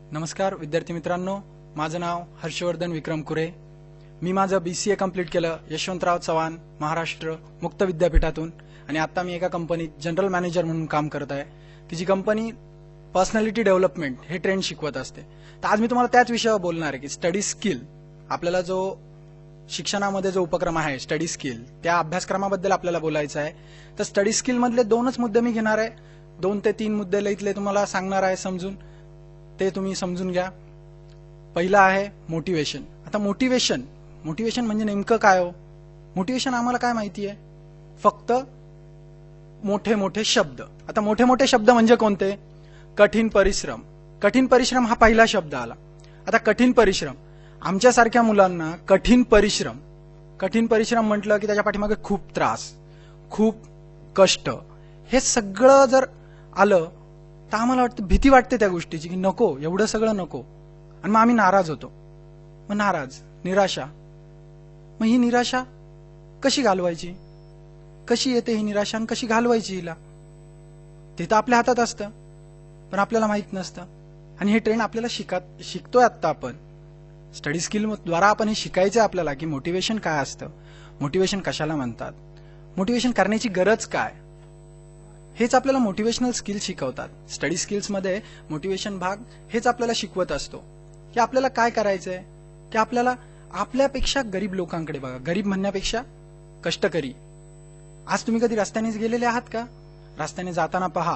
नमस्कार विद्यार्थी मित्रांनो, माझं नाव हर्षवर्धन विक्रम कुरे। मी माझं BCA कंप्लीट केलं यशवंतराव चव्हाण महाराष्ट्र मुक्त विद्यापीठातून आणि आता मी एका कंपनीत जनरल मॅनेजर म्हणून काम करत आहे, की जी कंपनी पर्सनॅलिटी डेव्हलपमेंट हे ट्रेंड शिकवत असते। तर आज मी तुम्हाला त्याच विषयावर बोलणार आहे की स्टडी स्किल, आपल्याला जो शिक्षणामध्ये जो उपक्रम आहे स्टडी स्किल, त्या अभ्यासक्रमाबद्दल आपल्याला बोलायचं आहे। तर स्टडी स्किल मधले दोनच मुद्दे मी घेणार आहे, 2 ते 3 मुद्दे इथले तुम्हाला सांगणार आहे समजून, ते तुम्ही समजून घ्या। पहिला आहे मोटिवेशन। आता मोटिवेशन म्हणजे नेमकं काय हो? मोटिवेशन आम्हाला काय माहिती आहे? फक्त मोठे मोठे शब्द। आता मोठे मोठे शब्द म्हणजे कोणते? कठीण परिश्रम। कठीण परिश्रम हा पहिला शब्द आला। आता कठीण परिश्रम, आमच्यासारख्या मुलांना कठीण परिश्रम म्हटलं की त्याच्या पाठीमागे खूप त्रास, खूप कष्ट, हे सगळं जर आलं तर आम्हाला वाटतं, भीती वाटते त्या गोष्टीची की नको, एवढं सगळं नको, आणि मग आम्ही नाराज होतो। मग निराशा। मग ही निराशा कशी घालवायची? कशी येते ही निराशा आणि कशी घालवायची हिला? ते तर आपल्या हातात असतं, पण आपल्याला माहित नसतं। आणि हे ट्रेंड आपल्याला शिकतोय आता आपण स्टडी स्किल द्वारा। आपण हे शिकायचं आपल्याला की मोटिवेशन काय असतं, मोटिवेशन कशाला म्हणतात, मोटिवेशन करण्याची गरज काय, हेच आपल्याला मोटिवेशनल स्किल शिकवतात। स्टडी स्किल्स मध्ये मोटिवेशन भाग हेच आपल्याला शिकवत असतो की आपल्याला काय करायचंय, की आपल्याला आपल्यापेक्षा गरीब लोकांकडे बघा, गरीब म्हणण्यापेक्षा कष्टकरी। आज तुम्ही कधी रस्त्यानेच गेलेले आहात का? रस्त्याने जाताना पहा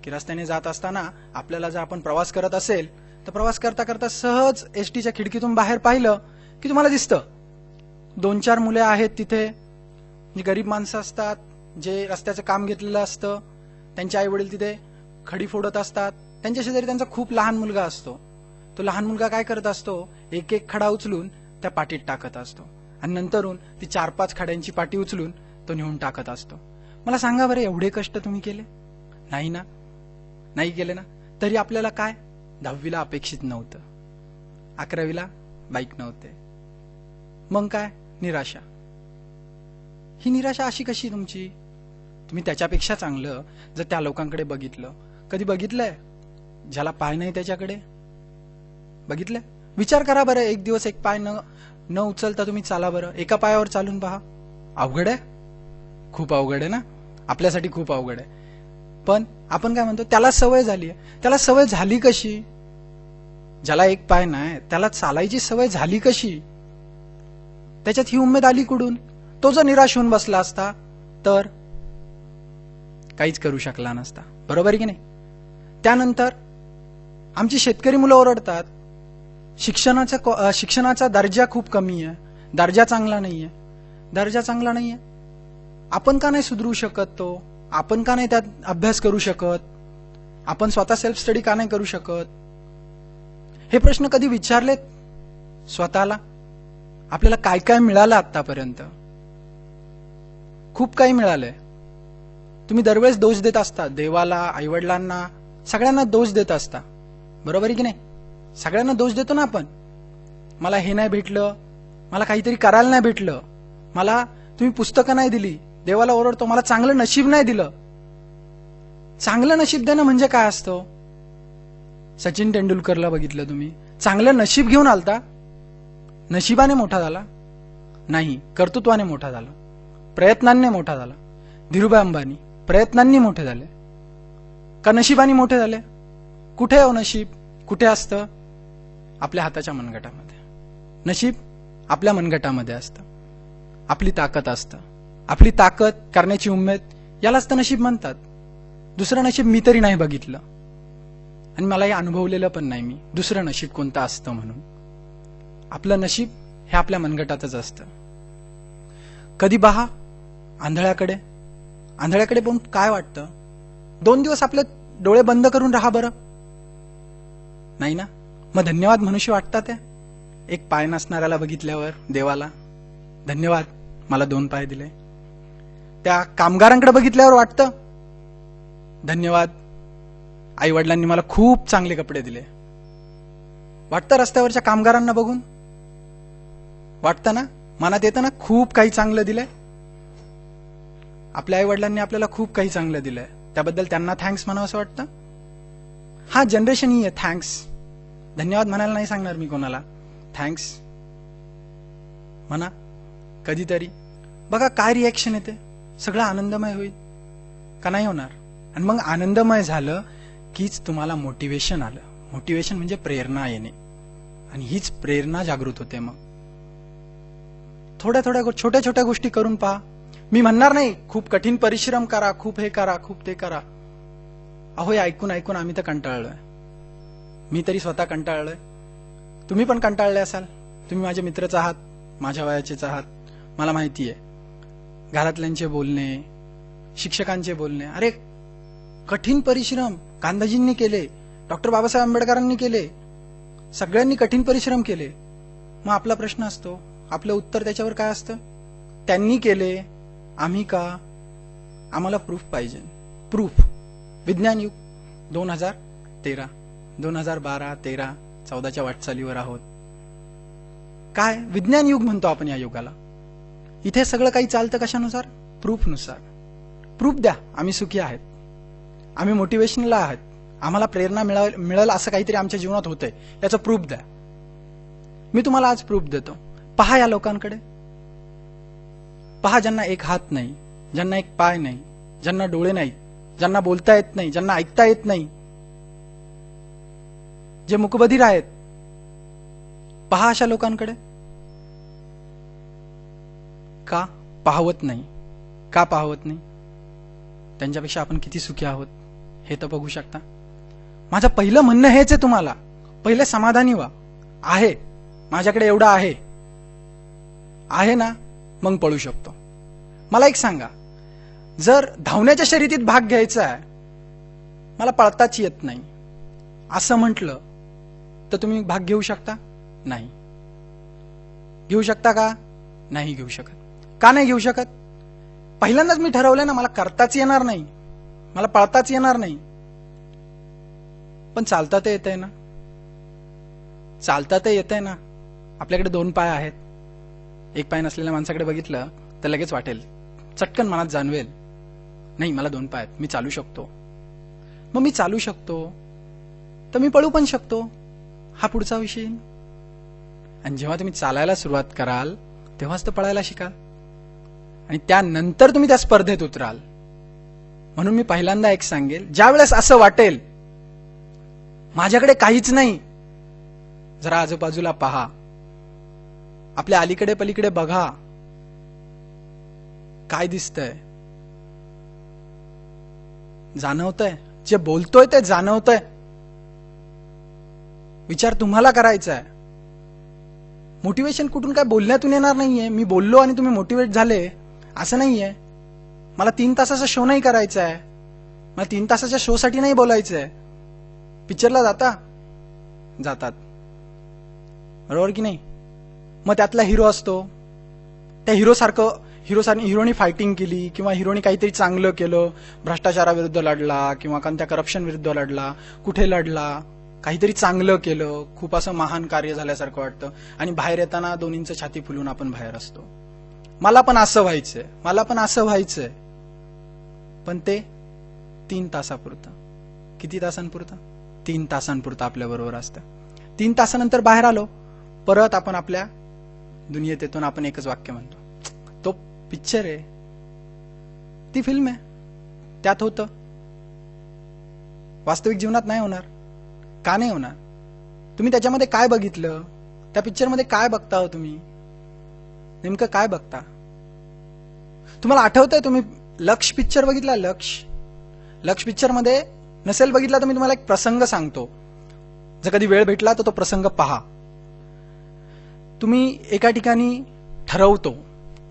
की रस्त्याने जात असताना आपल्याला जर आपण प्रवास करत असेल तर प्रवास करता करता सहज एसटीच्या खिडकीतून बाहेर पाहिलं की तुम्हाला दिसतं 2-4 मुले आहेत तिथे, जी गरीब माणसं असतात, जे रस्त्याचं काम घेतलेलं असतं, त्यांचे आई वडील तिथे खडी फोडत असतात, त्यांच्या शेजारी त्यांचा खूप लहान मुलगा असतो। तो लहान मुलगा काय करत असतो? एक एक खडा उचलून त्या पाटीत टाकत असतो आणि नंतरून ती 4-5 खड्यांची पाटी उचलून तो नेऊन टाकत असतो। मला सांगा बरं, एवढे कष्ट तुम्ही केले? नाही ना, नाही केले ना? तरी आपल्याला काय, 10वीला अपेक्षित नव्हतं, 11वीला बाईक नव्हते, मग काय? निराशा। ही निराशा अशी कशी तुमची? तुम्ही त्याच्यापेक्षा चांगलं जर त्या लोकांकडे बघितलं, कधी बघितलंय ज्याला पाय नाही त्याच्याकडे? बघितलंय? विचार करा बरं, एक दिवस एक पाय न उचलता तुम्ही चाला बरं, एका पायावर चालून पहा। अवघड आहे, खूप अवघड आहे ना, आपल्यासाठी खूप अवघड आहे। पण आपण काय म्हणतो, त्याला सवय झाली आहे। त्याला सवय झाली कशी? ज्याला एक पाय नाही त्याला चालायची सवय झाली कशी? त्याच्यात ही उमेद आली कुठून? तो जर निराश होऊन बसला असता तर काहीच करू शकला नसता, बरोबर आहे की नाही? त्यानंतर आमची शेतकरी मुलं ओरडतात, शिक्षणाचा दर्जा खूप कमी आहे, दर्जा चांगला नाहीये, दर्जा चांगला नाहीये। आपण का नाही सुधरू शकत? तो आपण का नाही त्यात अभ्यास करू शकत? आपण स्वतः सेल्फ स्टडी का नाही करू शकत? हे प्रश्न कधी विचारलेत स्वतःला? आपल्याला काय काय मिळालं आतापर्यंत? खूप काही मिळालंय। तुम्ही दरवेळेस दोष देत असता, देवाला, आईवडिलांना, सगळ्यांना दोष देत असता, बरोबर आहे की नाही? सगळ्यांना दोष देतो ना आपण, मला हे नाही भेटलं, मला काहीतरी करायला नाही भेटलं, मला तुम्ही पुस्तकं नाही दिली, देवाला ओरडतो मला चांगलं नशीब नाही दिलं। चांगलं नशीब देणं म्हणजे काय असतं? सचिन तेंडुलकरला बघितलं तुम्ही, चांगलं नशीब घेऊन आलता, नशिबाने मोठा झाला? नाही, कर्तृत्वाने मोठा झाला, प्रयत्नांनी मोठा झाला। धीरूभाई अंबानी प्रयत्नांनी मोठे झाले का नशिबाने मोठे झाले? कुठे हो नशीब? कुठे असतं? आपल्या हाताच्या मनगटामध्ये। नशीब आपल्या मनगटामध्ये असतं, आपली ताकद असतं, आपली ताकद करण्याची उमेद, यालाच तर नशीब म्हणतात। दुसरं नशीब मी तरी नाही बघितलं आणि मला हे अनुभवलेलं पण नाही मी, दुसरं नशीब कोणतं असतं म्हणून। आपलं नशीब हे आपल्या मनगटातच असतं। कधी पहा आंधळ्याकडे, आंधळ्याकडे पण काय वाटतं? 2 दिवस आपले डोळे बंद करून राहा बरं, नाही ना? मग धन्यवाद म्हणूशी वाटतात त्या एक पाय नसणाऱ्याला बघितल्यावर, देवाला धन्यवाद मला 2 पाय दिले। त्या कामगारांकडे बघितल्यावर वाटतं धन्यवाद, आई वडिलांनी मला खूप चांगले कपडे दिले। वाटतं रस्त्यावरच्या कामगारांना बघून? वाटतं ना, मनात येतं ना, खूप काही चांगलं दिलंय, आपल्या आई वडिलांनी आपल्याला खूप काही चांगलं दिलंय, त्याबद्दल त्यांना थँक्स म्हणावं असं वाटतं। हा जनरेशन ही आहे थँक्स, धन्यवाद म्हणायला नाही सांगणार मी कोणाला, थँक्स म्हणा कधीतरी. बघा काय रिॲक्शन येते, सगळं आनंदमय होईल का नाही होणार? आणि मग आनंदमय झालं कीच तुम्हाला मोटिवेशन आलं. मोटिवेशन म्हणजे प्रेरणा येणे, आणि हीच प्रेरणा जागृत होते. मग थोड्या थोड्या छोट्या छोट्या गोष्टी करून पहा. मी म्हणणार नाही खूप कठीण परिश्रम करा, खूप हे करा, खूप ते करा. अहो हे ऐकून ऐकून आम्ही तर कंटाळलोय. मी तरी स्वतः कंटाळलोय, तुम्ही पण कंटाळले असाल. तुम्ही माझे मित्रच आहात, माझ्या वयाचेच आहात, मला माहिती आहे. घरातल्यांचे बोलणे, शिक्षकांचे बोलणे, अरे कठीण परिश्रम गांधीजींनी केले, डॉक्टर बाबासाहेब आंबेडकरांनी केले, सगळ्यांनी कठीण परिश्रम केले. मग आपला प्रश्न असतो, आपलं उत्तर त्याच्यावर काय असतं? त्यांनी केले, आम्ही का? आम्हाला प्रूफ पाहिजे. प्रूफ. विज्ञान युग 2013, 2012, 13, 14च्या वाटचालीवर आहोत. काय विज्ञान युग म्हणतो आपण या युगाला. इथे सगळं काही चालतं कशानुसार? प्रूफनुसार. प्रूफ द्या आम्ही सुखी आहेत, आम्ही मोटिवेशनला आहात, आम्हाला प्रेरणा मिळेल असं काहीतरी आमच्या जीवनात होतंय, याचं प्रूफ द्या. मी तुम्हाला आज प्रूफ देतो. पहा या लोकांकडे, पहा ज्यांना एक हात नाही, ज्यांना एक पाय नाही, ज्यांना डोळे नाही, ज्यांना बोलता येत नाही, ज्यांना ऐकता येत नाही, जे मूकबधीर आहेत. पहा अशा लोकांकडे. का पाहवत नाही? का पाहवत नाही? त्यांच्यापेक्षा आपण किती सुखी आहोत हे तर बघू शकता. माझं पहिलं म्हणणं हेच आहे तुम्हाला, पहिले समाधानी व्हा. आहे माझ्याकडे एवढं आहे ना, मग पळू शकतो. मला एक सांगा, जर धावण्याच्या शर्यतीत भाग घ्यायचा आहे, मला पळताच येत नाही असं म्हटलं तर तुम्ही भाग घेऊ शकता? नाही. घेऊ शकता का? नाही घेऊ शकत. का नाही घेऊ शकत? पहिल्यांदाच मी ठरवलं ना, मला करताच येणार नाही, मला पळताच येणार नाही. पण चालता तर येतंय ना, चालता तर येतंय ना. आपल्याकडे 2 पाय आहेत. एक पाय नसलेल्या माणसाकडे बघितलं तर लगेच वाटेल, चटकन मनात जाणवेल, नाही मला 2 पाय आहेत, मी चालू शकतो. मग मी चालू शकतो तर मी पळू पण शकतो, हा पुढचा विषय. आणि जेव्हा तुम्ही चालायला सुरुवात कराल तेव्हाच तर पळायला शिकाल, आणि त्यानंतर तुम्ही त्या स्पर्धेत उतराल. म्हणून मी पहिल्यांदा एक सांगेल, ज्या वेळेस असं वाटेल माझ्याकडे काहीच नाही, जरा आजूबाजूला पहा, आपल्या अलीकडे पलीकडे बघा, काय दिसतंय? जाणवतंय? जे बोलतोय ते जाणवतंय? विचार तुम्हाला करायचा आहे. मोटिवेशन कुठून काय बोलण्यातून येणार नाहीये. मी बोललो आणि तुम्ही मोटिवेट झाले असं नाहीये. मला 3 तासाचा शो नाही करायचा आहे, मला 3 तासाच्या शो साठी नाही बोलायचंय. पिक्चरला जातात बरोबर की नाही? मग त्यातला हिरो असतो, त्या हिरोनी फायटिंग केली, किंवा हिरोनी काहीतरी चांगलं केलं, भ्रष्टाचाराविरुद्ध लढला, किंवा कोणत्या करप्शन विरुद्ध लढला, कुठे लढला, काहीतरी चांगलं केलं, खूप असं महान कार्य झाल्यासारखं वाटतं, आणि बाहेर येताना 2 इंच छाती फुलून आपण बाहेर असतो. मला पण असं व्हायचंय, मला पण असं व्हायचंय. पण ते 3 तासापुरतं. किती तासांपुरतं? 3 तासांपुरतं आपल्या बरोबर असतं. 3 तासानंतर बाहेर आलो, परत आपण आपल्या दुनियेत येतो, आपण एकच वाक्य म्हणतो, तो पिक्चर आहे, ती फिल्म आहे, त्यात होतं. वास्तविक जीवनात नाही होणार. का नाही होणार? तुम्ही त्याच्यामध्ये काय बघितलं? त्या पिक्चरमध्ये काय बघता हो तुम्ही? नेमकं काय बघता? तुम्हाला आठवतंय तुम्ही लक्ष पिक्चर बघितला? लक्ष पिक्चर मध्ये नसेल बघितला तर मी तुम्हाला एक प्रसंग सांगतो. जर कधी वेळ भेटला तर तो प्रसंग पहा. तुम्ही एका ठिकाणी ठरवतो,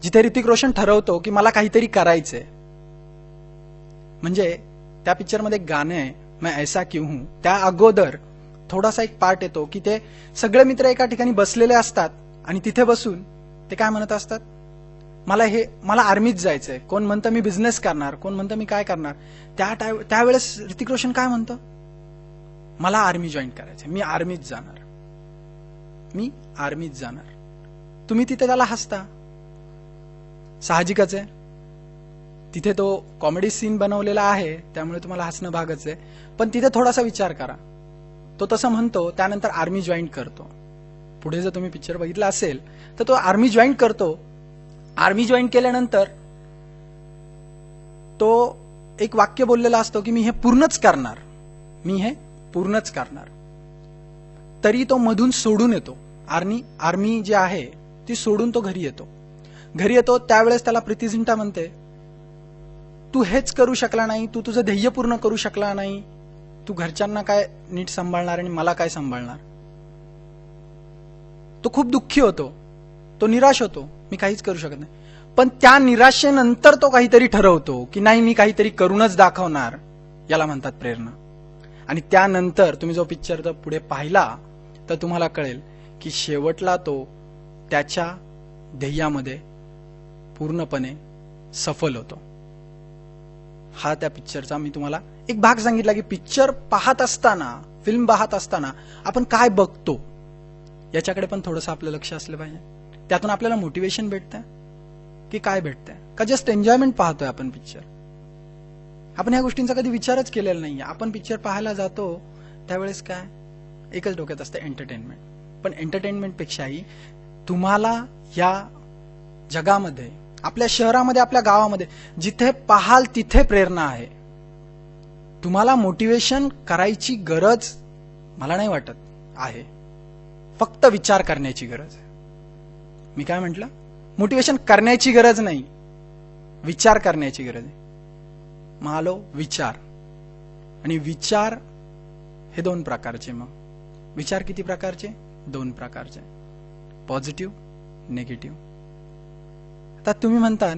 जिथे ऋतिक रोशन ठरवतो की मला काहीतरी करायचंय. म्हणजे त्या पिक्चरमध्ये गाणं आहे, मैं ऐसा क्यों हूं, त्या अगोदर थोडासा एक पार्ट येतो की ते सगळे मित्र एका ठिकाणी बसलेले असतात, आणि तिथे बसून ते काय म्हणत असतात, मला आर्मीत जायचंय. कोण म्हणतं मी बिझनेस करणार, कोण म्हणतं मी काय करणार. त्यावेळेस ऋतिक रोशन काय म्हणतो, मला आर्मी जॉईन करायचंय, मी आर्मीत जाणार, मी आर्मीत जाणार. तुम्ही तिथे त्याला हसता, साहजिकच आहे. तिथे तो कॉमेडी सीन बनवलेला आहे, त्यामुळे तुम्हाला हसणं भागच आहे. पण तिथे थोडासा विचार करा, तो तसं म्हणतो, त्यानंतर आर्मी जॉईन करतो. पुढे जर तुम्ही पिक्चर बघितला असेल तर तो आर्मी जॉईन करतो. आर्मी जॉईन केल्यानंतर तो एक वाक्य बोललेला असतो की मी हे पूर्णच करणार, मी हे पूर्णच करणार. तरी तो मधून सोडून येतो. आर्मी जे आहे ती सोडून तो घरी येतो. त्यावेळेस त्याला प्रीती झिंटा म्हणते, तू हेच करू शकला नाही, तू तुझं ध्येय पूर्ण करू शकला नाही, तू घरच्यांना काय नीट सांभाळणार आणि मला काय सांभाळणार. तो खूप दुःखी होतो, तो निराश होतो, मी काहीच करू शकत नाही. पण त्या निराशेनंतर तो काहीतरी ठरवतो की नाही, मी काहीतरी करूनच दाखवणार. याला म्हणतात प्रेरणा. आणि त्यानंतर तुम्ही जो पिक्चर जर पुढे पाहिला तर तुम्हाला कळेल की शेवटला तो त्याच्या ध्येयामध्ये पूर्णपणे सफल होतो. हा त्या पिक्चरचा मी तुम्हाला एक भाग सांगितला की पिक्चर पाहत असताना, फिल्म पाहत असताना आपण काय बघतो याच्याकडे पण थोडंसं आपलं लक्ष असलं पाहिजे. त्यातून आपल्याला मोटिवेशन भेटतंय की काय भेटतंय, का जस्ट एन्जॉयमेंट पाहतोय आपण पिक्चर. आपण ह्या गोष्टींचा कधी विचारच केलेला नाहीये. आपण पिक्चर पाहायला जातो त्यावेळेस काय एकच डोक्यात असतं, एंटरटेनमेंट. पण एंटरटेनमेंट पेक्षाही तुम्हाला या जगामध्ये, आपल्या शहरामध्ये, आपल्या गावामध्ये जिथे पाहाल तिथे प्रेरणा आहे. तुम्हाला मोटिवेशन करायची गरज मला नाही वाटत आहे, फक्त विचार करण्याची गरज आहे. मी काय म्हटलं, मोटिवेशन करण्याची गरज नाही, विचार करण्याची गरज आहे. मग आलो विचार. आणि विचार हे दोन प्रकारचे. मग विचार किती प्रकारचे? दोन प्रकारचे, पॉझिटिव्ह, निगेटिव्ह. आता तुम्ही म्हणता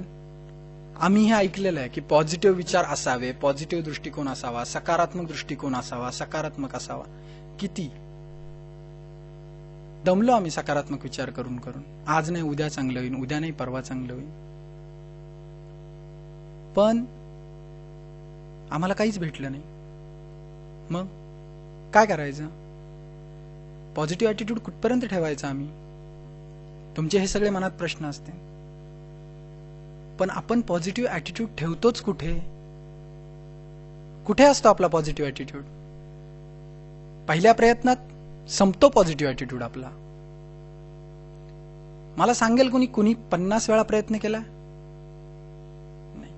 आम्ही हे ऐकलेलं आहे की पॉझिटिव्ह विचार असावे, पॉझिटिव्ह दृष्टिकोन असावा, सकारात्मक दृष्टिकोन असावा, सकारात्मक असावा. किती दमलो आम्ही सकारात्मक विचार करून करून. आज नाही उद्या चांगलं होईल, उद्या नाही परवा चांगलं होईल. पण आम्हाला काहीच भेटलं नाही. मग काय करायचं? पॉझिटिव्ह ऍटिट्यूड कुठपर्यंत ठेवायचा आम्ही? तुमचे हे सगळे मनात प्रश्न असते. पण आपण पॉझिटिव्ह ऍटिट्यूड ठेवतोच कुठे? कुठे असतो आपला पॉझिटिव्ह ऍटिट्यूड? पहिल्या प्रयत्नात संपतो पॉझिटिव्ह ऍटिट्यूड आपला. मला सांगेल कुणी 50 वेळा प्रयत्न केला नाही.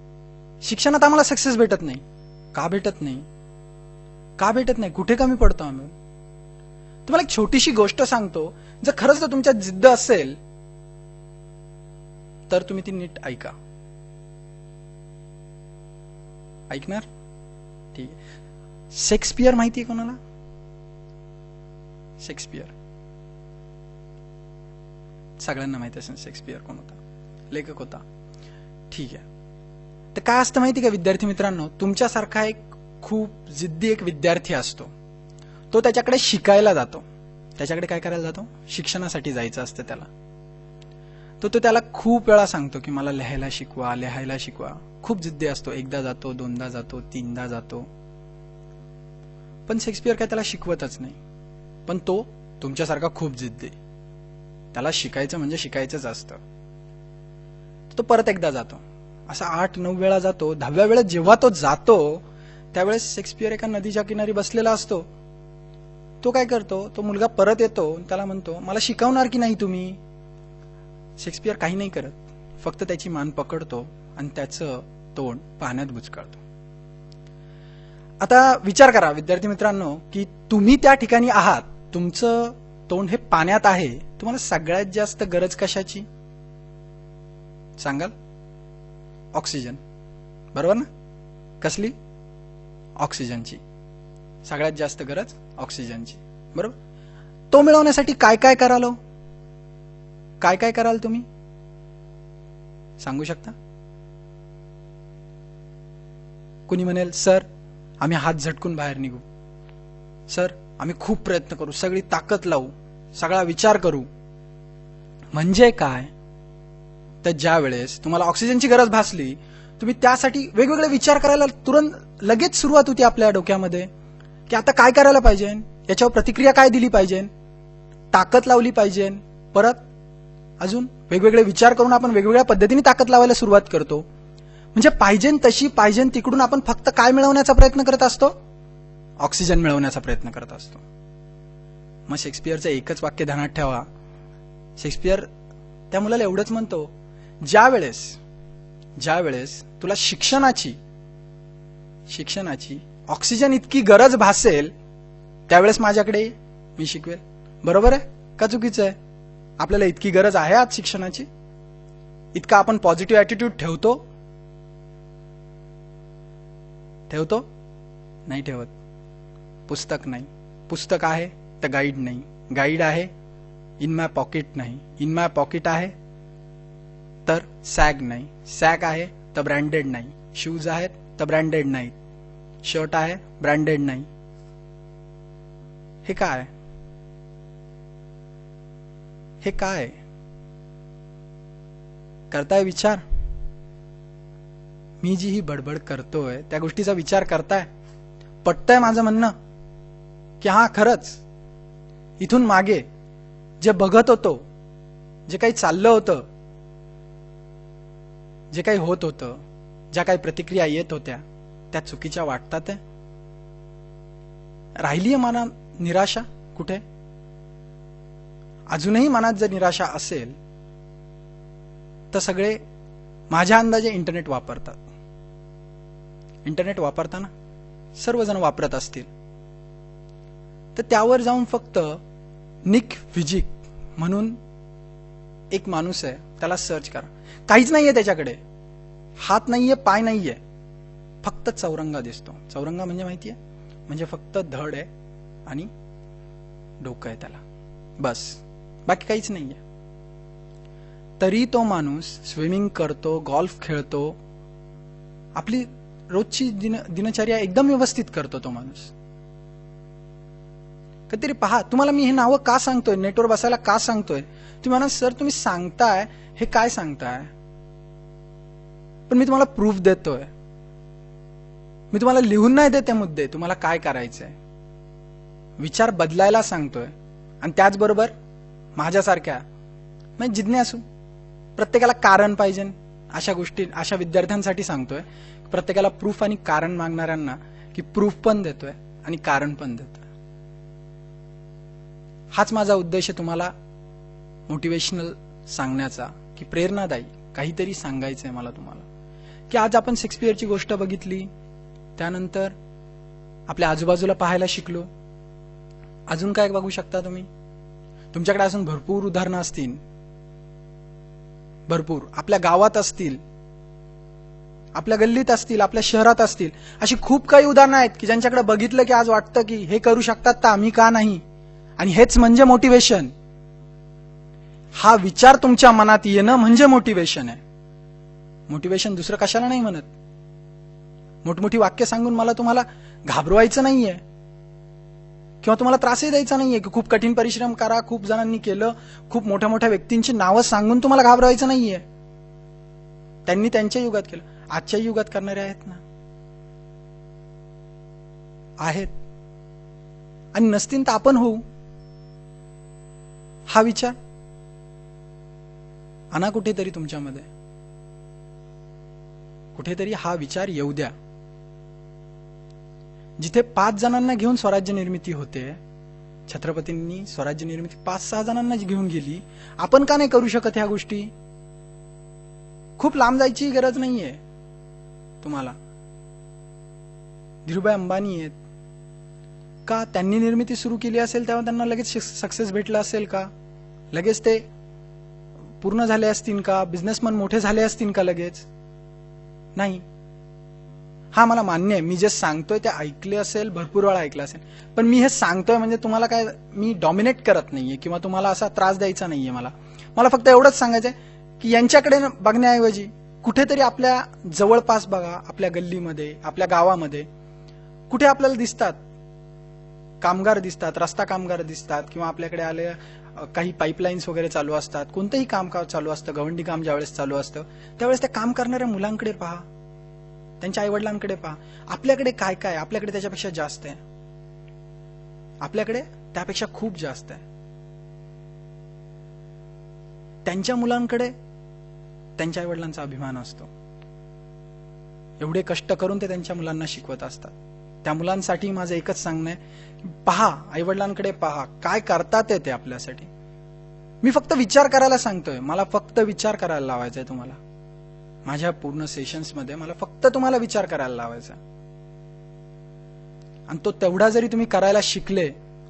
शिक्षणात आम्हाला सक्सेस भेटत नाही. का भेटत नाही? का भेटत नाही? कुठे कमी पडतो आम्ही? तुम्हाला एक छोटीशी गोष्ट सांगतो. जर खरंच जर तुमच्यात जिद्द असेल तर तुम्ही ती नीट ऐका. ऐकणार? ठीक आहे. शेक्सपियर माहिती आहे कोणाला? शेक्सपियर सगळ्यांना माहिती असेल शेक्सपियर कोण होता, लेखक होता. ठीक आहे. तर काय असतं माहिती का विद्यार्थी मित्रांनो, तुमच्यासारखा एक खूप जिद्दी एक विद्यार्थी असतो. तो त्याच्याकडे शिकायला जातो. त्याच्याकडे काय करायला जातो? शिक्षणासाठी जायचं असतं त्याला. तो त्याला खूप वेळा सांगतो की मला लिहायला शिकवा, लिहायला शिकवा. खूप जिद्दी असतो. एकदा जातो, दोनदा जातो, तीनदा जातो. पण शेक्सपियर काय त्याला शिकवतच नाही. पण तो तुमच्यासारखा खूप जिद्दी. त्याला शिकायचं म्हणजे शिकायचंच असतं. तो परत एकदा जातो. असा 8-9 वेळा जातो. 10व्या वेळेस जेव्हा तो जातो त्यावेळेस शेक्सपियर एका नदीच्या किनारी बसलेला असतो. तो काय करतो? तो मुलगा परत येतो. त्याला म्हणतो मला शिकवणार की नाही तुम्ही? शेक्सपियर काही नाही करत, फक्त त्याची मान पकडतो आणि त्याचं तोंड पाण्यात बुचकाळतो. आता विचार करा विद्यार्थी मित्रांनो की तुम्ही त्या ठिकाणी आहात, तुमचं तोंड हे पाण्यात आहे. तुम्हाला सगळ्यात जास्त गरज कशाची सांगाल? ऑक्सिजन. बरोबर ना? कसली? ऑक्सिजनची. सगळ्यात जास्त गरज ऑक्सिजनची. बरोबर. तो मिळवण्यासाठी काय काय कराल? काय काय कराल तुम्ही सांगू शकता? कुणी म्हणेल सर आम्ही हात झटकून बाहेर निघू, सर आम्ही खूप प्रयत्न करू, सगळी ताकद लावू, सगळा विचार करू. म्हणजे काय? तर ज्या वेळेस तुम्हाला ऑक्सिजनची गरज भासली तुम्ही त्यासाठी वेगवेगळे विचार करायला तुरंत लगेच सुरुवात होती आपल्या डोक्यामध्ये की आता काय करायला पाहिजे, याच्यावर प्रतिक्रिया काय दिली पाहिजे, ताकद लावली पाहिजे. परत अजून वेगवेगळे विचार करून आपण वेगवेगळ्या पद्धतीने ताकद लावायला सुरुवात करतो. म्हणजे पाहिजे तशी पाहिजे तिकडून आपण फक्त काय मिळवण्याचा प्रयत्न करत असतो? ऑक्सिजन मिळवण्याचा प्रयत्न करत असतो. मग शेक्सपियरचं एकच वाक्य ध्यानात ठेवा. शेक्सपियर त्या मुलाला एवढंच म्हणतो, ज्या वेळेस तुला शिक्षणाची ऑक्सिजन इतकी गरज भासेल त्यावेळेस माझ्याकडे ये, मी शिकवेल. बरोबर आहे का चुकीचं आहे? आपल्याला इतकी गरज आहे आज शिक्षणाची? इतका आपण पॉझिटिव्ह ऍटिट्यूड ठेवतो नाही ठेवत. पुस्तक नाही, पुस्तक आहे तर गाईड नाही, गाईड आहे इन माय पॉकेट नाही, इन माय पॉकेट आहे तर सॅग नाही, सॅग आहे तर ब्रँडेड नाही, शूज आहेत तर ब्रँडेड नाहीत, शर्ट आहे ब्रँडेड नाही. हे काय? करताय विचार? मी जी ही बडबड करतोय त्या गोष्टीचा विचार करताय? पटतंय माझं म्हणणं की हा खरंच इथून मागे जे बघत होतो, जे काही चाललं होतं, जे काही होत होतं, ज्या काही प्रतिक्रिया येत होत्या त्या चुकीच्या वाटतात? राहिलीय मनात निराशा कुठे? अजूनही मनात जर निराशा असेल तर सगळे माझ्या अंदाजे इंटरनेट वापरतात. इंटरनेट वापरताना सर्वजण वापरत असतील तर त्यावर जाऊन फक्त निक व्हिजिक म्हणून एक माणूस आहे, त्याला सर्च करा. काहीच नाहीये त्याच्याकडे, हात नाहीये, पाय नाहीये, फक्त चौरंगा दिसतो. चौरंगा म्हणजे माहितीये? म्हणजे फक्त धड आहे आणि डोकं आहे त्याला, बस, बाकी काहीच नाहीये. तरी तो माणूस स्विमिंग करतो, गोल्फ खेळतो, आपली रोजची दिनचर्या एकदम व्यवस्थित करतो तो माणूस. कधीतरी पहा, तुम्हाला मी हे नावं का सांगतोय, नेटवर बसायला का सांगतोय? तुम्ही म्हणा सर तुम्ही सांगताय हे काय सांगताय, पण मी तुम्हाला प्रूफ देतोय. मी तुम्हाला लिहून नाही देते मुद्दे, तुम्हाला काय करायचंय, विचार बदलायला सांगतोय. आणि त्याचबरोबर माझ्यासारख्या म्हणजे जिज्ञासू, प्रत्येकाला कारण पाहिजे अशा गोष्टी, अशा विद्यार्थ्यांसाठी सांगतोय. प्रत्येकाला प्रूफ आणि कारण मागणाऱ्यांना की प्रूफ पण देतोय आणि कारण पण देतोय. हाच माझा उद्देश आहे, तुम्हाला मोटिवेशनल सांगण्याचा, की प्रेरणादायी काहीतरी सांगायचंय मला तुम्हाला. की आज आपण शेक्सपियरची गोष्ट बघितली, त्यानंतर आपल्या आजूबाजूला पाहायला शिकलो. अजून काय बघू शकता तुम्ही? तुमच्याकडे अजून भरपूर उदाहरणं असतील, भरपूर आपल्या गावात असतील, आपल्या गल्लीत असतील, आपल्या शहरात असतील. अशी खूप काही उदाहरणं आहेत की ज्यांच्याकडे बघितलं की आज वाटतं की हे करू शकतात तर आम्ही का नाही. आणि हेच म्हणजे मोटिवेशन. हा विचार तुमच्या मनात येणं म्हणजे मोटिवेशन आहे. मोटिवेशन दुसरं कशाला नाही म्हणत. मोठमोठी वाक्य सांगून मला तुम्हाला घाबरवायचं नाहीये किंवा तुम्हाला त्रासही द्यायचा नाहीये की खूप कठीण परिश्रम करा, खूप जणांनी केलं, खूप मोठ्या मोठ्या व्यक्तींची नावं सांगून तुम्हाला घाबरवायचं नाहीये. त्यांनी त्यांच्या युगात केलं, आजच्या युगात करणारे आहेत ना, आहेत. आणि नसतील तर आपण होऊ. हा विचार आणा कुठेतरी तुमच्यामध्ये, कुठेतरी हा विचार येऊ द्या. जिथे 5 जणांना घेऊन स्वराज्य निर्मिती होते, छत्रपतींनी स्वराज्य निर्मिती 5-6 जणांना घेऊन गेली, आपण का नाही करू शकत ह्या गोष्टी? खूप लांब जायची गरज नाहीये तुम्हाला. धीरूभाई अंबानी आहेत का, त्यांनी निर्मिती सुरू केली असेल तेव्हा त्यांना लगेच सक्सेस भेटला असेल का? लगेच ते पूर्ण झाले असतील का? बिझनेसमॅन मोठे झाले असतील का लगेच? नाही. हा मला मान्य आहे, मी जे सांगतोय ते ऐकले असेल, भरपूर वेळा ऐकलं असेल, पण मी हे सांगतोय म्हणजे तुम्हाला काय, मी डॉमिनेट करत नाहीये किंवा तुम्हाला असा त्रास द्यायचा नाहीये. मला फक्त एवढंच सांगायचंय की यांच्याकडे बघण्याऐवजी कुठेतरी आपल्या जवळपास बघा, आपल्या गल्लीमध्ये, आपल्या गावामध्ये कुठे आपल्याला दिसतात कामगार दिसतात, रस्ता कामगार दिसतात, किंवा आपल्याकडे आले काही पाईपलाईन्स वगैरे चालू असतात, कोणतंही काम चालू असतं, गवंडी काम ज्यावेळेस चालू असतं त्यावेळेस त्या काम करणाऱ्या मुलांकडे पहा, त्यांच्या आईवडिलांकडे पहा. आपल्याकडे काय काय, आपल्याकडे त्याच्यापेक्षा जास्त आहे, आपल्याकडे त्यापेक्षा खूप जास्त आहे. त्यांच्या मुलांकडे त्यांच्या आईवडिलांचा अभिमान असतो. एवढे कष्ट करून ते त्यांच्या मुलांना शिकवत असतात. त्या मुलांसाठी माझं एकच सांगणं आहे, पहा, आईवडिलांकडे पहा, काय करतात ते आपल्यासाठी. मी फक्त विचार करायला सांगतोय, मला फक्त विचार करायला लावायचा आहे तुम्हाला. माझ्या पूर्ण सेशन्समध्ये मला फक्त तुम्हाला विचार करायला लावायचा. आणि तो तेवढा जरी तुम्ही करायला शिकले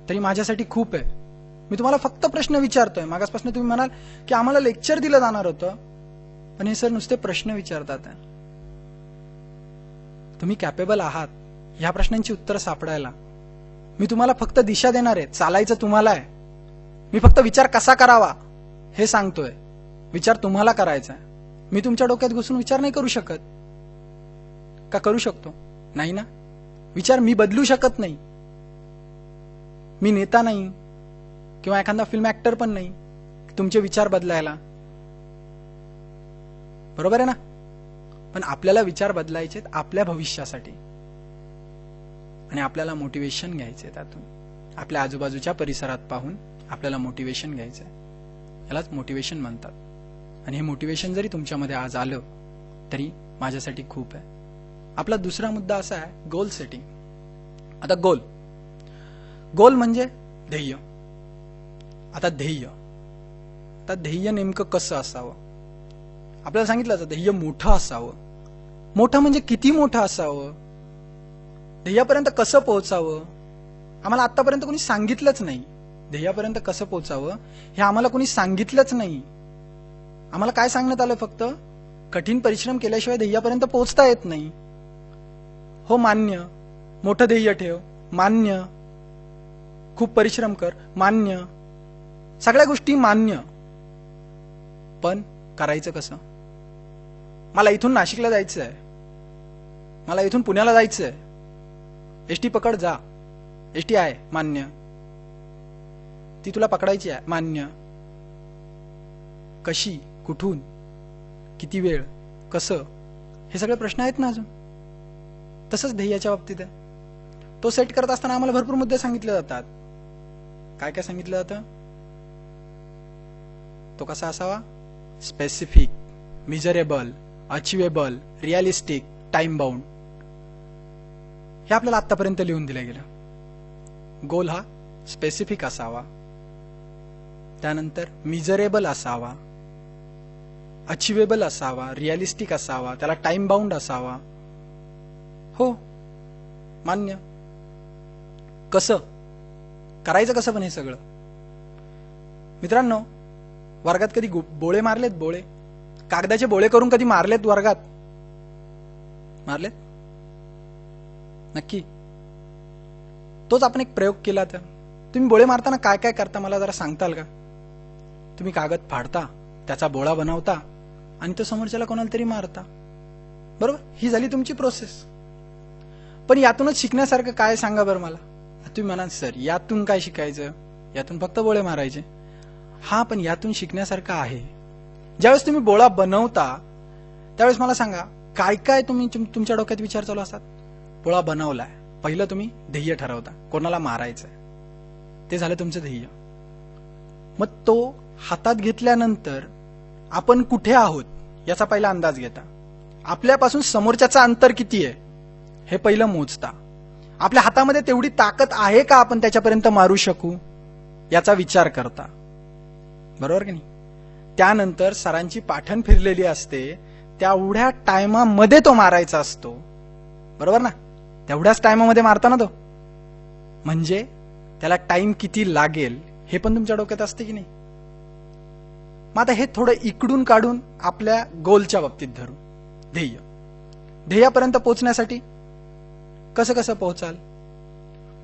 तरी माझ्यासाठी खूप आहे. मी तुम्हाला फक्त प्रश्न विचारतोय. मागासपासून तुम्ही म्हणाल की आम्हाला लेक्चर दिलं जाणार होतं, पण हे सर नुसते प्रश्न विचारतात. तुम्ही कॅपेबल आहात ह्या प्रश्नांची उत्तर सापडायला. मी तुम्हाला फक्त दिशा देणार आहे, चालायचं तुम्हाला आहे. मी फक्त विचार कसा करावा हे सांगतोय. विचार तुम्हाला करायचा आहे. मी तुमच्या डोक्यात घुसून विचार नाही करू शकत. का करू शकतो? नाही ना. विचार मी बदलू शकत नाही. मी नेता नाही किंवा एखादा फिल्म ऍक्टर पण नाही तुमचे विचार बदलायला. बरोबर आहे ना. पण आपल्याला विचार बदलायचे आपल्या भविष्यासाठी, आणि आपल्याला मोटिवेशन घ्यायचे त्यातून. आपल्या आजूबाजूच्या परिसरात पाहून आपल्याला मोटिवेशन घ्यायचंय. यालाच मोटिवेशन म्हणतात. आणि हे मोटिवेशन जरी तुमच्यामध्ये आज आलं तरी माझ्यासाठी खूप आहे. आपला दुसरा मुद्दा असा आहे गोल सेटिंग. आता गोल म्हणजे ध्येय. आता ध्येय नेमकं कसं असावं? आपल्याला सांगितलं जातं ध्येय मोठं असावं. मोठं म्हणजे किती मोठं असावं? ध्येयापर्यंत कसं पोहोचावं? आम्हाला आतापर्यंत कोणी सांगितलंच नाही. ध्येयापर्यंत कसं पोहोचावं हे आम्हाला कोणी सांगितलंच नाही. आम्हाला काय सांगण्यात आलं? फक्त कठीण परिश्रम केल्याशिवाय ध्येयापर्यंत पोहोचता येत नाही. हो, मान्य. मोठं ध्येय ठेव, मान्य. खूप परिश्रम कर, मान्य. सगळ्या गोष्टी मान्य. पण करायचं कसं? मला इथून नाशिकला जायचं आहे, मला इथून पुण्याला जायचं आहे. एसटी पकड, जा. एसटी आहे, मान्य. ती तुला पकडायची आहे, मान्य. कशी, कुठून, किती वेळ, कसं, हे सगळे प्रश्न आहेत ना अजून. तसंच ध्येयाच्या बाबतीत आहे. तो सेट करत असताना आम्हाला भरपूर मुद्दे सांगितले जातात. काय काय सांगितलं जातं? तो कसा असावा? Specific, miserable, achievable, realistic, time bound. हे आपल्याला आतापर्यंत लिहून दिलं गेलं. गोल हा स्पेसिफिक असावा, त्यानंतर मिजरेबल असावा, अचिवेबल असावा, रिअलिस्टिक असावा, त्याला टाइम बाउंड असावा. हो, मान्य. कसं करायचं? कसं पण हे सगळं? मित्रांनो, वर्गात कधी बोळे मारलेत? बोळे, कागदाचे बोळे करून कधी मारलेत वर्गात? मारलेत? नक्की. तोच आपण एक प्रयोग केला. तर तुम्ही बोळे मारताना काय काय करता मला जरा सांगताल का? तुम्ही कागद फाडता, त्याचा बोळा बनवता आणि तो समोरच्याला कोणाला तरी मारता. बरोबर? ही झाली तुमची प्रोसेस. पण यातूनच शिकण्यासारखं काय सांगा बरं मला. तुम्ही म्हणाल सर यातून काय शिकायचं? यातून फक्त बोळे मारायचे. हा, पण यातून शिकण्यासारखं आहे. ज्यावेळेस तुम्ही बोळा बनवता त्यावेळेस मला सांगा काय काय तुमच्या डोक्यात विचार चालू असतात. बोळा बनवलाय, पहिलं तुम्ही ध्येय ठरवता, कोणाला मारायचंय. ते झालं तुमचं ध्येय. मग तो हातात घेतल्यानंतर आपण कुठे आहोत याचा पहिला अंदाज घेता. आपल्यापासून समोरच्याचं अंतर किती आहे हे पहिलं मोजता. आपल्या हातामध्ये तेवढी ताकद आहे का आपण त्याच्यापर्यंत मारू शकू याचा विचार करता. बरोबर की नाही? त्यानंतर सरांची पाठण फिरलेली असते, तेवढ्या टायमामध्ये तो मारायचा असतो. बरोबर ना? तेवढ्याच टायमामध्ये मारता ना तो. म्हणजे त्याला टाइम किती लागेल हे पण तुमच्या डोक्यात असते की नाही? मग आता हे थोडं इकडून काढून आपल्या गोलच्या बाबतीत धरू. ध्येयापर्यंत पोहोचण्यासाठी कसं कसं पोहोचाल?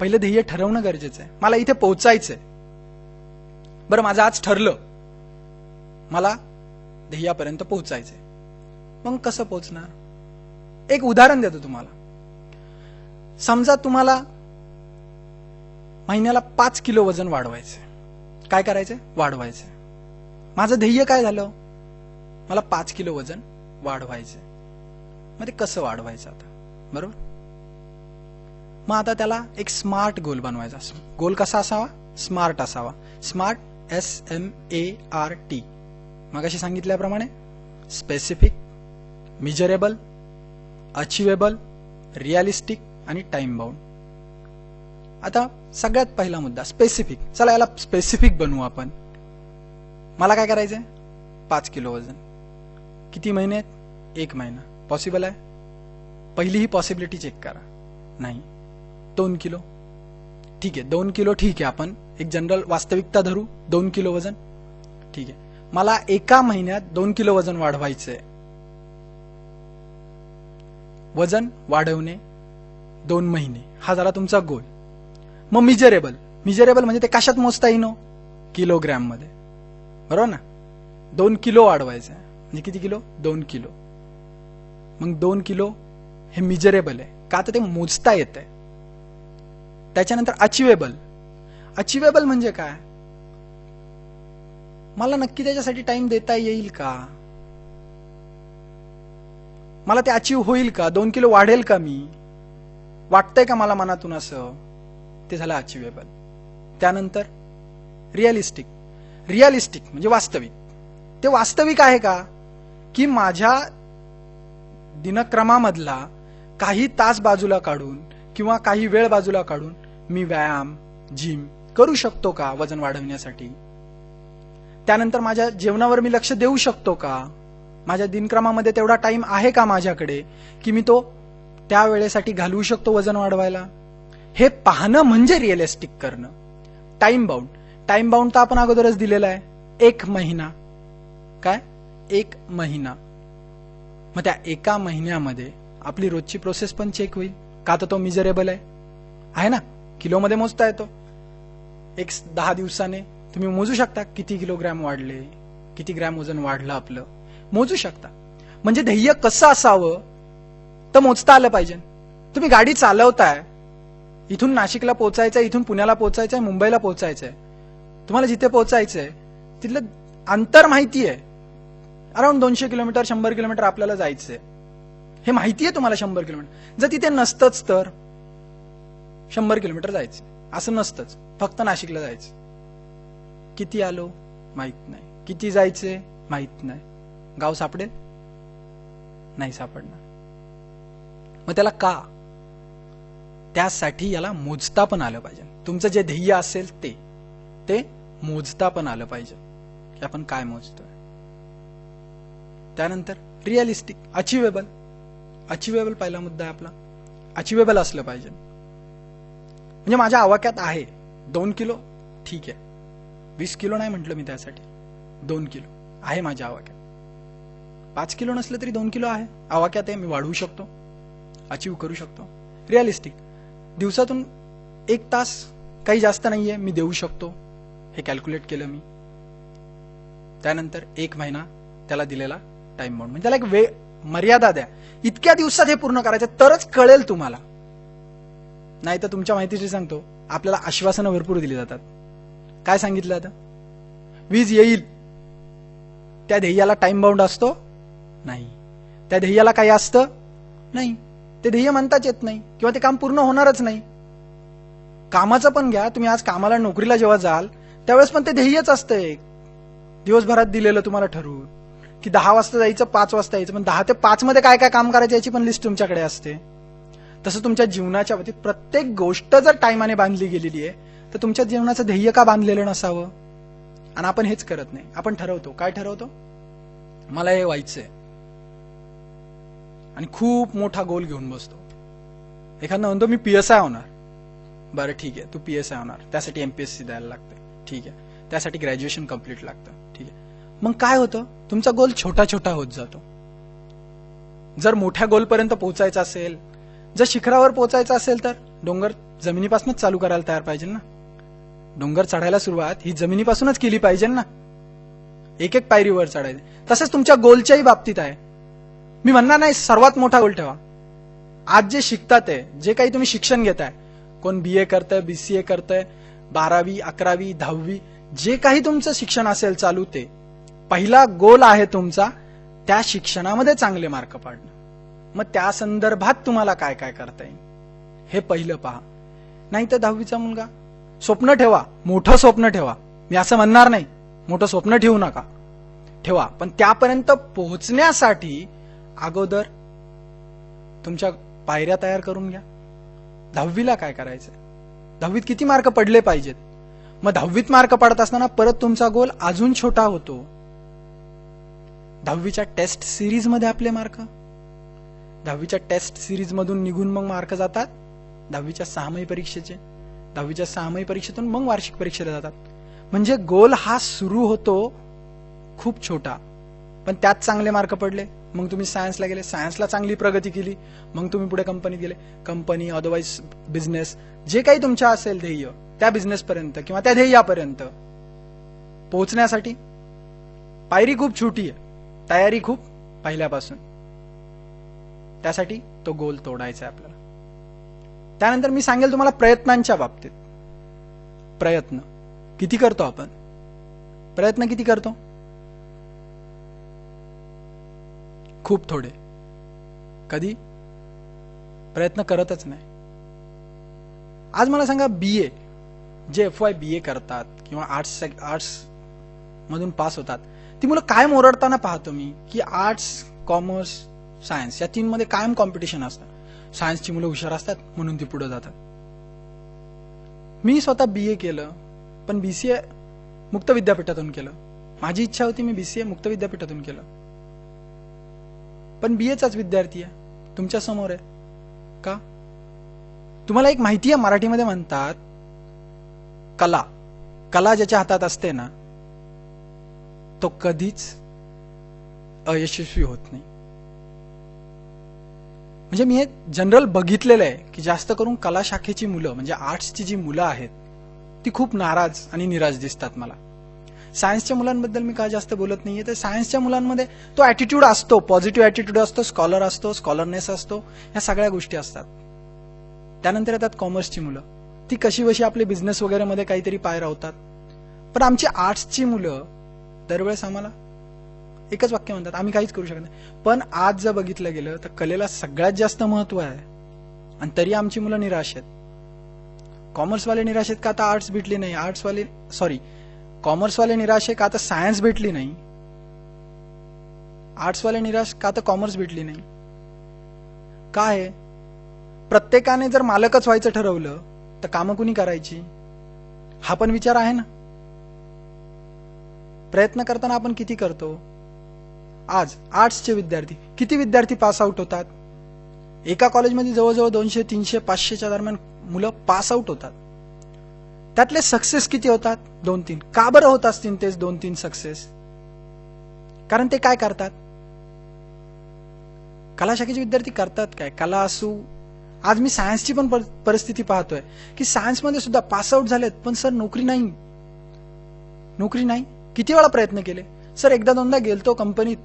पहिलं ध्येय ठरवणं गरजेचं आहे. मला इथे पोहोचायचंय. बरं, माझं आज ठरलं मला ध्येयापर्यंत पोहोचायचंय. मग कसं पोहोचणार? एक उदाहरण देतो तुम्हाला. समजा तुम्हाला महिन्याला 5 किलो वजन वाढवायचंय. काय करायचंय? वाढवायचंय. माझं ध्येय काय झालं? मला 5 किलो वजन वाढवायचंय. मग ते कसं वाढवायचं आता? बरोबर? मग आता त्याला एक स्मार्ट गोल बनवायचा. गोल कसा असावा? स्मार्ट असावा. Smart, SMART. मगाशी सांगितल्याप्रमाणे स्पेसिफिक, मिजरेबल, अचिवेबल, रिअलिस्टिक आणि टाइम बाउंड. आता सगळ्यात पहिला मुद्दा स्पेसिफिक. चला याला स्पेसिफिक बनवू आपण. मला काय करायचंय? 5 किलो वजन. किती महिन्यात? 1 महिना. पॉसिबल आहे? पहिली ही पॉसिबिलिटी चेक करा. नाही. 2 किलो ठीक आहे. 2 किलो ठीक आहे. आपण एक जनरल वास्तविकता धरू. 2 किलो वजन ठीक आहे. मला एका महिन्यात 2 किलो वजन वाढवायचंय. वजन वाढवणे 2 महिने हा झाला तुमचा गोल. मग मिजरेबल म्हणजे ते कशात मोजता येईल? किलोग्रॅम मध्ये. बरोबर ना? 2 किलो वाढवायचं आहे म्हणजे किती किलो? 2 किलो. मग 2 किलो हे मिजरेबल आहे का? तर ते मोजता येत आहे. त्याच्यानंतर अचिवेबल म्हणजे काय? मला नक्की त्याच्यासाठी टाइम देता येईल का? मला ते अचीव होईल का? 2 किलो वाढेल का? मी वाटतंय का मला मनातून असं? ते झालं अचिवेबल. त्यानंतर रिअलिस्टिक म्हणजे वास्तविक. ते वास्तविक आहे का? की माझ्या दिनक्रमामधला काही तास बाजूला काढून किंवा काही वेळ बाजूला काढून मी व्यायाम, जिम करू शकतो का वजन वाढवण्यासाठी? त्यानंतर माझ्या जेवणावर मी लक्ष देऊ शकतो का? माझ्या दिनक्रमामध्ये तेवढा टाइम आहे का माझ्याकडे की मी तो त्या वेळेसाठी घालवू शकतो वजन वाढवायला? हे पाहणं म्हणजे रिअलिस्टिक करणं. टाइम बाउंड तर आपण अगोदरच दिलेला आहे. 1 महिना. काय? 1 महिना. मग त्या एका महिन्यामध्ये आपली रोजची प्रोसेस पण चेक होईल का? तर तो मिजरेबल आहे ना? किलोमध्ये मोजता येतो. 10 दिवसाने तुम्ही मोजू शकता किती किलोग्रॅम वाढले, किती ग्रॅम वजन वाढलं आपलं, मोजू शकता. म्हणजे ध्येय कसं असावं तर मोजता आलं पाहिजे. तुम्ही गाडी चालवताय, इथून नाशिकला पोहोचायचंय, इथून पुण्याला पोहोचायचंय, मुंबईला पोहोचायचंय. तुम्हाला जिथे पोहोचायचंय तिथलं अंतर माहिती आहे. अराउंड 200 किलोमीटर 100 किलोमीटर आपल्याला जायचंय. हे माहिती आहे तुम्हाला 100 किलोमीटर. जर तिथे नसतंच तर 100 किलोमीटर जायचं असं नसतंच, फक्त नाशिकला जायचं. किती आलो माहित नाही, किती जायचे माहित नाही. गाव सापडेल? नाही सापडणार. मग त्याला का? त्यासाठी याला मोजता पण आलं पाहिजे. तुमचं जे ध्येय असेल ते मोजता पण आलं पाहिजे की आपण काय मोजतोय. त्यानंतर रिअलिस्टिक अचिवेबल पहिला मुद्दा आहे आपला. अचिवेबल असलं पाहिजे. म्हणजे माझ्या आवाक्यात आहे 2 किलो ठीक आहे. 20 किलो नाही म्हटलं मी त्यासाठी. 2 किलो आहे माझ्या आवाक्यात. 5 किलो नसलं तरी 2 किलो आहे आवाक्यात आहे. मी वाढवू शकतो, अचीव करू शकतो. रिअलिस्टिक दिवसातून 1 तास काही जास्त नाहीये मी देऊ शकतो. हे कॅल्क्युलेट केलं मी. त्यानंतर 1 महिना त्याला दिलेला टाइम बाउंड. म्हणजे त्याला एक वेळ मर्यादा द्या. इतक्या दिवसात हे पूर्ण करायचं तरच कळेल तुम्हाला. नाही तर तुमच्या माहितीशी सांगतो, आपल्याला आश्वासनं भरपूर दिली जातात. काय सांगितलं आता? वीज येईल. त्या ध्येयाला टाइम बाउंड असतो? नाही. त्या ध्येयाला काही असतं? नाही. ते ध्येय म्हणताच येत नाही किंवा ते काम पूर्ण होणारच नाही. कामाचं पण घ्या. तुम्ही आज कामाला नोकरीला जेव्हा जाल त्यावेळेस पण ते ध्येयच असतं एक. दिवसभरात दिलेलं तुम्हाला ठरवून की 10 वाजता जायचं, 5 वाजता यायचं. पण 10 ते 5 मध्ये काय काय काम करायचं याची पण लिस्ट तुमच्याकडे असते. तसं तुमच्या जीवनाच्या बाबतीत प्रत्येक गोष्ट जर टाइमाने बांधली गेलेली आहे तर तुमच्या जीवनाचं ध्येय का बांधलेलं नसावं? आणि आपण हेच करत नाही. आपण ठरवतो. काय ठरवतो? मला हे व्हायचंय आणि खूप मोठा गोल घेऊन बसतो. एखादा म्हणतो मी PSI होणार. बरं ठीक आहे, तू PSI होणार, त्यासाठी MPSC द्यायला लागतं. ठीक आहे, त्यासाठी ग्रॅज्युएशन कम्प्लीट लागतं. ठीक आहे. मग काय होतं? तुमचा गोल छोटा छोटा होत जातो. जर मोठ्या गोलपर्यंत पोहोचायचं असेल, जर शिखरावर पोहोचायचं असेल तर डोंगर जमिनीपासूनच चालू करायला तयार पाहिजे ना. डोंगर चढायला सुरुवात ही जमिनीपासूनच केली पाहिजे ना. एक एक पायरीवर चढायचं. तसंच तुमच्या गोलच्याही बाबतीत आहे. मी म्हणणार नाही सर्वात मोठा गोल ठेवा. आज जे शिकतात आहे, जे काही तुम्ही शिक्षण घेताय, कोण BA करतंय, BCA करतंय, 12वी 11वी 10वी जे काही तुमचं शिक्षण असेल चालू, ते पहिला गोल आहे तुमचा त्या शिक्षणामध्ये चांगले मार्क पाडणं. मग त्या संदर्भात तुम्हाला काय काय करता येईल हे पहिलं पहा. नाही तर 10वीचा मुलगा स्वप्न ठेवा, मोठं स्वप्न ठेवा. मी असं म्हणणार नाही मोठं स्वप्न ठेवू नका, ठेवा. पण त्यापर्यंत पोहोचण्यासाठी अगोदर तुमच्या पायऱ्या तयार करून घ्या. 10वीला काय करायचं, 10वीत किती मार्क पडले पाहिजेत. मग 10वीत मार्क पडत असताना परत तुमचा गोल अजून छोटा होतो. 10वीच्या टेस्ट सिरीज मध्ये आपले मार्क, 10वीच्या टेस्ट सिरीज मधून निघून मग मार्क जातात 10वीच्या 6माही परीक्षेचे, 10वीच्या 6माही परीक्षेतून मग वार्षिक परीक्षेला जातात. म्हणजे गोल हा सुरू होतो खूप छोटा, पण त्यात चांगले मार्क पडले, मग तुम्ही सायन्सला गेले, सायन्सला चांगली प्रगती केली, मग तुम्ही पुढे कंपनीत गेले, कंपनी अदरवाईज बिझनेस, जे काही तुमच्या असेल ध्येय, त्या बिझनेस पर्यंत किंवा त्या ध्येयापर्यंत पोहोचण्यासाठी पायरी खूप छोटी आहे, तयारी खूप पहिल्यापासून. त्यासाठी तो गोल तोडायचा आहे आपल्याला. त्यानंतर मी सांगेल तुम्हाला प्रयत्नांच्या बाबतीत. प्रयत्न किती करतो आपण, प्रयत्न किती करतो, खूप थोडे, कधी प्रयत्न करतच नाही. आज मला सांगा, बीए जे FY BA करतात किंवा आर्ट्स मधून पास होतात, ती मुलं काय मोरडताना पाहतो मी की आर्ट्स, कॉमर्स, सायन्स या 3 मध्ये कायम कॉम्पिटिशन असतं. सायन्सची मुलं हुशार असतात म्हणून ती पुढे जातात. मी स्वतः BA केलं, पण BCA मुक्त विद्यापीठातून केलं. माझी इच्छा होती मी BCA मुक्त विद्यापीठातून केलं, पण BAचाच विद्यार्थी आहे, तुमच्या समोर आहे. का? तुम्हाला एक माहिती आहे, मराठीमध्ये म्हणतात कला, कला ज्याच्या हातात असते ना तो कधीच अयशस्वी होत नाही. म्हणजे मी हे जनरल बघितलेलं आहे की जास्त करून कला शाखेची मुलं, म्हणजे आर्ट्सची जी मुलं आहेत ती खूप नाराज आणि निराश दिसतात मला. सायन्सच्या मुलांबद्दल मी का जास्त बोलत नाहीये, तर सायन्सच्या मुलांमध्ये तो ऍटिट्यूड असतो, पॉझिटिव्ह ऍटिट्यूड असतो, स्कॉलर असतो, स्कॉलरनेस असतो, ह्या सगळ्या गोष्टी असतात. त्यानंतर येतात कॉमर्सची मुलं, ती कशी बशी आपले बिझनेस वगैरे मध्ये काहीतरी पाय रावतात. पण आमची आर्ट्सची मुलं दरवेळेस आम्हाला एकच वाक्य म्हणतात, आम्ही काहीच करू शकत नाही. पण आज जर बघितलं गेलं तर कलेला सगळ्यात जास्त महत्व आहे, आणि तरी आमची मुलं निराश आहेत. कॉमर्सवाले निराश आहेत का आता आर्ट्स भेटली नाही, कॉमर्सवाले निराश आहे का आता सायन्स भेटली नाही, आर्ट्सवाले निराश का आता कॉमर्स भेटली नाही. काय आहे, प्रत्येकाने जर मालकच व्हायचं ठरवलं तर कामं कुणी करायची, हा पण विचार आहे ना. प्रयत्न करताना आपण किती करतो. आज आर्ट्सचे विद्यार्थी, किती विद्यार्थी पास आउट होतात, एका कॉलेजमध्ये जवळजवळ 200, 300, 500च्या दरम्यान मुलं पास आउट होतात. त्यातले सक्सेस किती होतात, 2-3. का बरं होत असतील तेच 2-3 सक्सेस? कारण ते काय करतात, कला शाखेचे विद्यार्थी करतात काय, कला असू. आज मी सायन्सची पण परिस्थिती पाहतोय की सायन्समध्ये सुद्धा पास आउट झालेत, पण सर नोकरी नाही, नोकरी नाही. किती वेळा प्रयत्न केले सर, एकदा दोनदा गेलतो कंपनीत,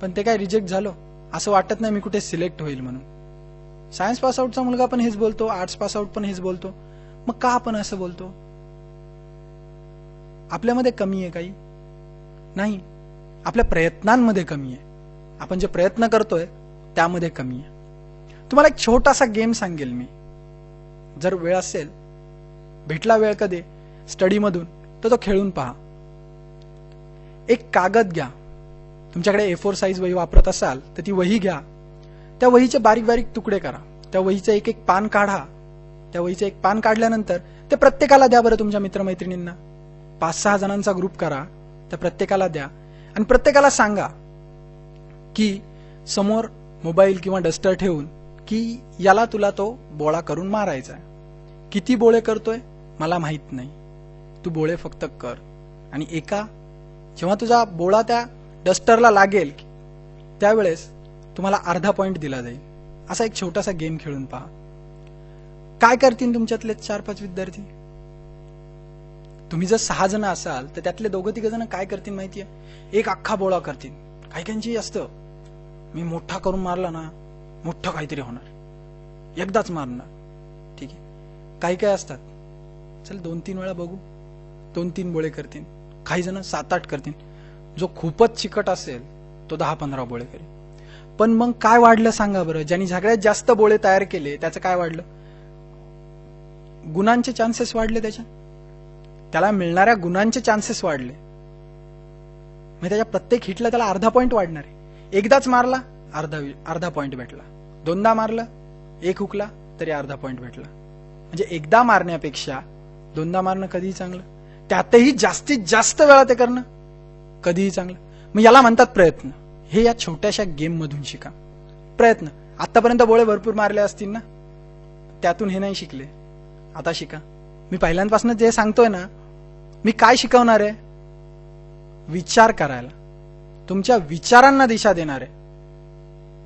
पण ते काय रिजेक्ट झालो, असं वाटत नाही मी कुठे सिलेक्ट होईल म्हणून. सायन्स पास आउटचा मुलगा पण हेच बोलतो, आर्ट्स पास आउट पण हेच बोलतो. मग का आपण असं बोलतो? आपल्यामध्ये कमी आहे काही नाही, आपल्या प्रयत्नांमध्ये कमी आहे. आपण जे प्रयत्न करतोय त्यामध्ये कमी आहे. तुम्हाला एक छोटासा गेम सांगेल मी, जर वेळ असेल, भेटला वेळ कधी स्टडी मधून, तर तो खेळून पहा. एक कागद घ्या, तुमच्याकडे A4 साईज वही वापरत असाल तर ती वही घ्या, त्या वहीचे बारीक बारीक तुकडे करा, त्या वहीचं एक एक पान काढा. त्या वहीचं एक पान काढल्यानंतर ते प्रत्येकाला द्या बरं, तुमच्या मित्रमैत्रिणींना 5-6 जणांचा ग्रुप करा, त्या प्रत्येकाला द्या आणि प्रत्येकाला सांगा की समोर मोबाईल किंवा डस्टर ठेवून की याला तुला तो बोळा करून मारायचा. किती बोळे करतोय मला माहित नाही, तू बोळे फक्त कर. आणि जेव्हा तुझा बोळा त्या डस्टरला लागेल त्यावेळेस तुम्हाला अर्धा पॉइंट दिला जाईल. असा एक छोटासा गेम खेळून पहा. काय करतील तुमच्यातले 4-5 विद्यार्थी? तुम्ही जर 6 जण असाल तर त्यातले 2-3 जण काय करतील माहितीये, एक अख्खा बोळा करतील. काही असतं, मी मोठा करून मारला ना मोठं काहीतरी होणार, एकदाच मारणार, ठीक आहे. काही असतात, चल 2-3 वेळा बघू, 2-3 बोळे करतील. काही जण 7-8 करतील. जो खूपच चिकट असेल तो 10-15 बोळे करेल. पण मग काय वाढलं सांगा बरं, ज्यांनी सगळ्यात जास्त बोळे तयार केले त्याचं काय वाढलं? गुणांचे चान्सेस वाढले, त्याला मिळणाऱ्या गुणांचे चान्सेस वाढले. म्हणजे त्याच्या प्रत्येक हिटला त्याला अर्धा पॉइंट वाढणार आहे. एकदाच मारला अर्धा पॉइंट भेटला, 2दा मारला, 1 हुकला तरी अर्धा पॉइंट भेटला. म्हणजे एकदा मारण्यापेक्षा दोनदा मारणं कधीही चांगलं, त्यातही जास्तीत जास्त वेळा ते करणं कधीही चांगलं. मग याला म्हणतात प्रयत्न. हे या छोट्याशा गेम मधून शिका. प्रयत्न. आतापर्यंत बोळे भरपूर मारले असतील ना, त्यातून हे नाही शिकले, आता शिका. मी पहिल्यांपासून जे सांगतोय ना, मी काय शिकवणार आहे? विचार करायला, तुमच्या विचारांना दिशा देणार आहे.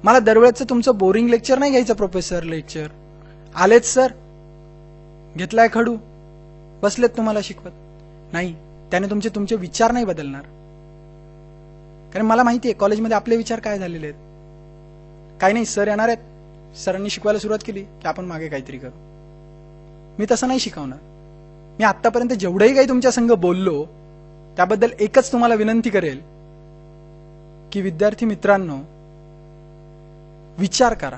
मला दरवेळेचं तुमचं बोरिंग लेक्चर नाही घ्यायचं. प्रोफेसर लेक्चर आलेच सर, घेतलाय खडू, बसलेत तुम्हाला शिकवत. नाही, त्याने तुमचे विचार नाही बदलणार. कारण मला माहिती आहे कॉलेजमध्ये आपले विचार काय झालेले आहेत. काही नाही, सर येणार आहेत, सरांनी शिकवायला सुरुवात केली की आपण मागे काहीतरी करू. मी तसं नाही शिकवणार. मी आतापर्यंत जेवढंही काही तुमच्या संग बोललो त्याबद्दल एकच तुम्हाला विनंती करेल की विद्यार्थी मित्रांनो, विचार करा.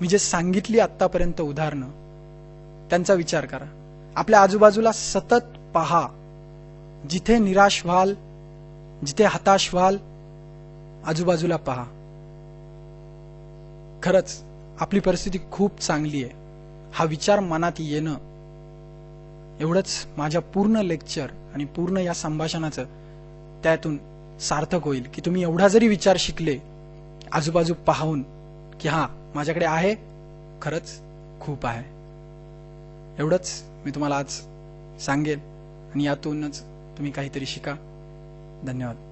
मी जे सांगितली आतापर्यंत उदाहरणं, त्यांचा विचार करा. आपल्या आजूबाजूला सतत पहा. जिथे निराश व्हाल, जिथे हताश व्हाल, आजूबाजूला पहा. खरंच आपली परिस्थिती खूप चांगली आहे, हा विचार मनात येणं एवढंच माझ्या पूर्ण लेक्चर आणि पूर्ण या संभाषणाचं त्यातून सार्थक होईल. की तुम्ही एवढा जरी विचार शिकले आजूबाजू पाहून की हा माझ्याकडे आहे, खरंच खूप आहे. एवढंच मी तुम्हाला आज सांगेल आणि यातूनच तुम्ही काहीतरी शिका. धन्यवाद.